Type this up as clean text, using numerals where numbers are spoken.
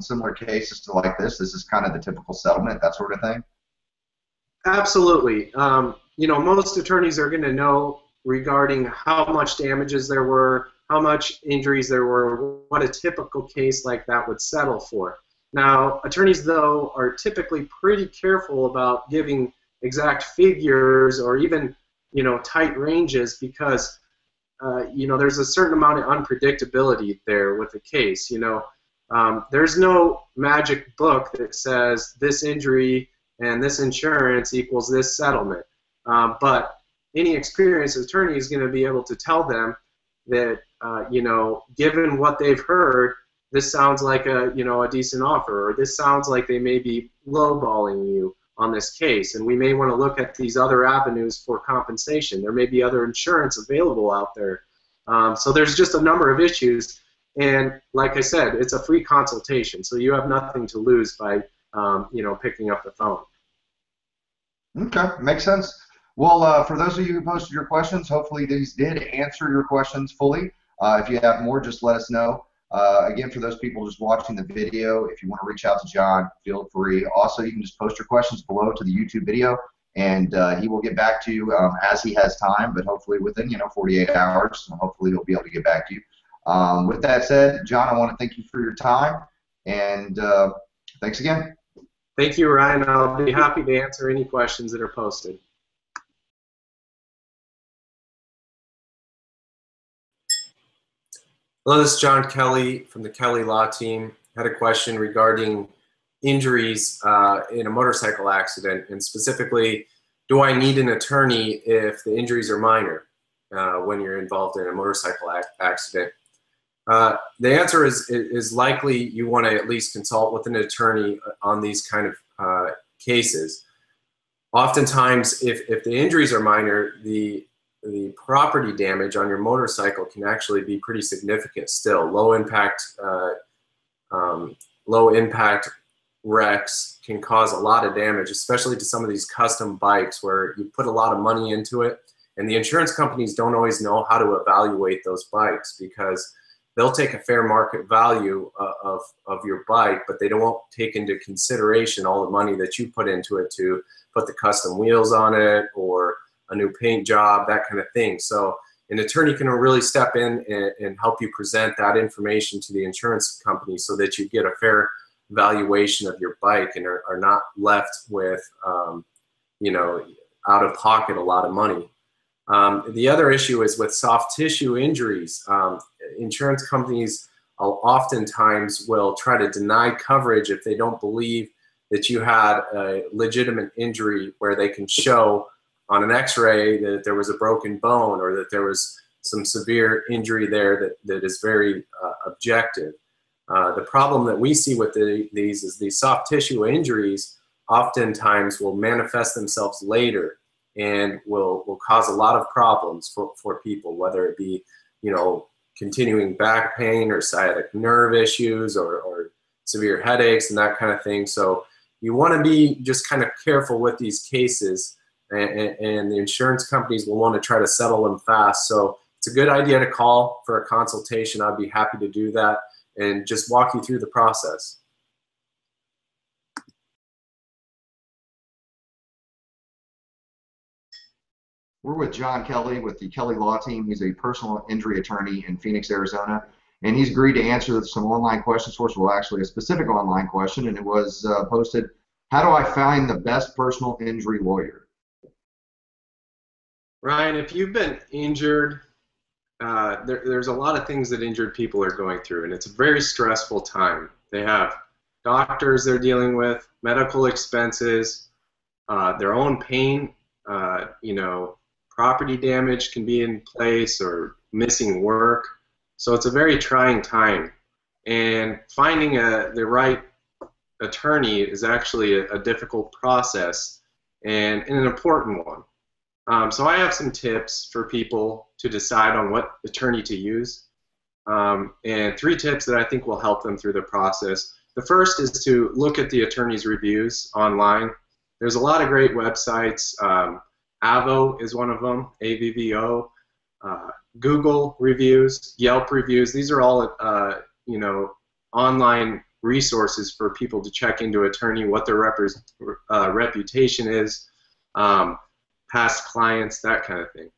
similar cases to like this? This is kind of the typical settlement, that sort of thing? Absolutely. You know, most attorneys are going to know regarding how much damages there were, how much injuries there were, what a typical case like that would settle for. Now, attorneys, though, are typically pretty careful about giving exact figures or even, you know, tight ranges because, you know, there's a certain amount of unpredictability there with the case. You know, there's no magic book that says this injury and this insurance equals this settlement. But any experienced attorney is going to be able to tell them that, you know, given what they've heard, this sounds like a, you know, a decent offer, or this sounds like they may be lowballing you on this case, and we may want to look at these other avenues for compensation. There may be other insurance available out there. So there's just a number of issues, and like I said, it's a free consultation, so you have nothing to lose by, you know, picking up the phone. Okay, makes sense. Well, for those of you who posted your questions, hopefully these did answer your questions fully. If you have more, just let us know. Again, for those people just watching the video, if you want to reach out to John, feel free. Also, you can just post your questions below to the YouTube video, and he will get back to you as he has time, but hopefully within, you know, 48 hours. So hopefully he'll be able to get back to you. With that said, John, I want to thank you for your time, and thanks again. Thank you, Ryan. I'll be happy to answer any questions that are posted. Hello, this is John Kelly from the Kelly Law Team. I had a question regarding injuries in a motorcycle accident, and specifically, do I need an attorney if the injuries are minor when you're involved in a motorcycle accident? The answer is likely you want to at least consult with an attorney on these kind of cases. Oftentimes, if the injuries are minor, the property damage on your motorcycle can actually be pretty significant still. Low impact wrecks can cause a lot of damage, especially to some of these custom bikes where you put a lot of money into it, and the insurance companies don't always know how to evaluate those bikes because they'll take a fair market value of your bike, but they don't take into consideration all the money that you put into it to put the custom wheels on it or a new paint job, that kind of thing. So an attorney can really step in and help you present that information to the insurance company so that you get a fair valuation of your bike and are not left with, you know, out of pocket a lot of money. The other issue is with soft tissue injuries. Insurance companies oftentimes will try to deny coverage if they don't believe that you had a legitimate injury where they can show on an x-ray that there was a broken bone or that there was some severe injury there that is very objective. The problem that we see with these is these soft tissue injuries oftentimes will manifest themselves later and will cause a lot of problems for people, whether it be, you know, continuing back pain or sciatic nerve issues or severe headaches and that kind of thing. So you want to be just kind of careful with these cases, and the insurance companies will want to try to settle them fast. So it's a good idea to call for a consultation. I'd be happy to do that and just walk you through the process. We're with John Kelly with the Kelly Law Team. He's a personal injury attorney in Phoenix, Arizona, and he's agreed to answer some online questions for us. Well, actually, a specific online question, and it was posted, how do I find the best personal injury lawyer? Ryan, if you've been injured, there's a lot of things that injured people are going through, and it's a very stressful time. They have doctors they're dealing with, medical expenses, their own pain, you know, property damage can be in place or missing work. So it's a very trying time. And finding the right attorney is actually a difficult process and an important one. So I have some tips for people to decide on what attorney to use, and 3 tips that I think will help them through the process. The first is to look at the attorney's reviews online. There's a lot of great websites. Avvo is one of them, AVVO, Google reviews, Yelp reviews. These are all you know, online resources for people to check into attorney, what their reputation is, past clients, that kind of thing.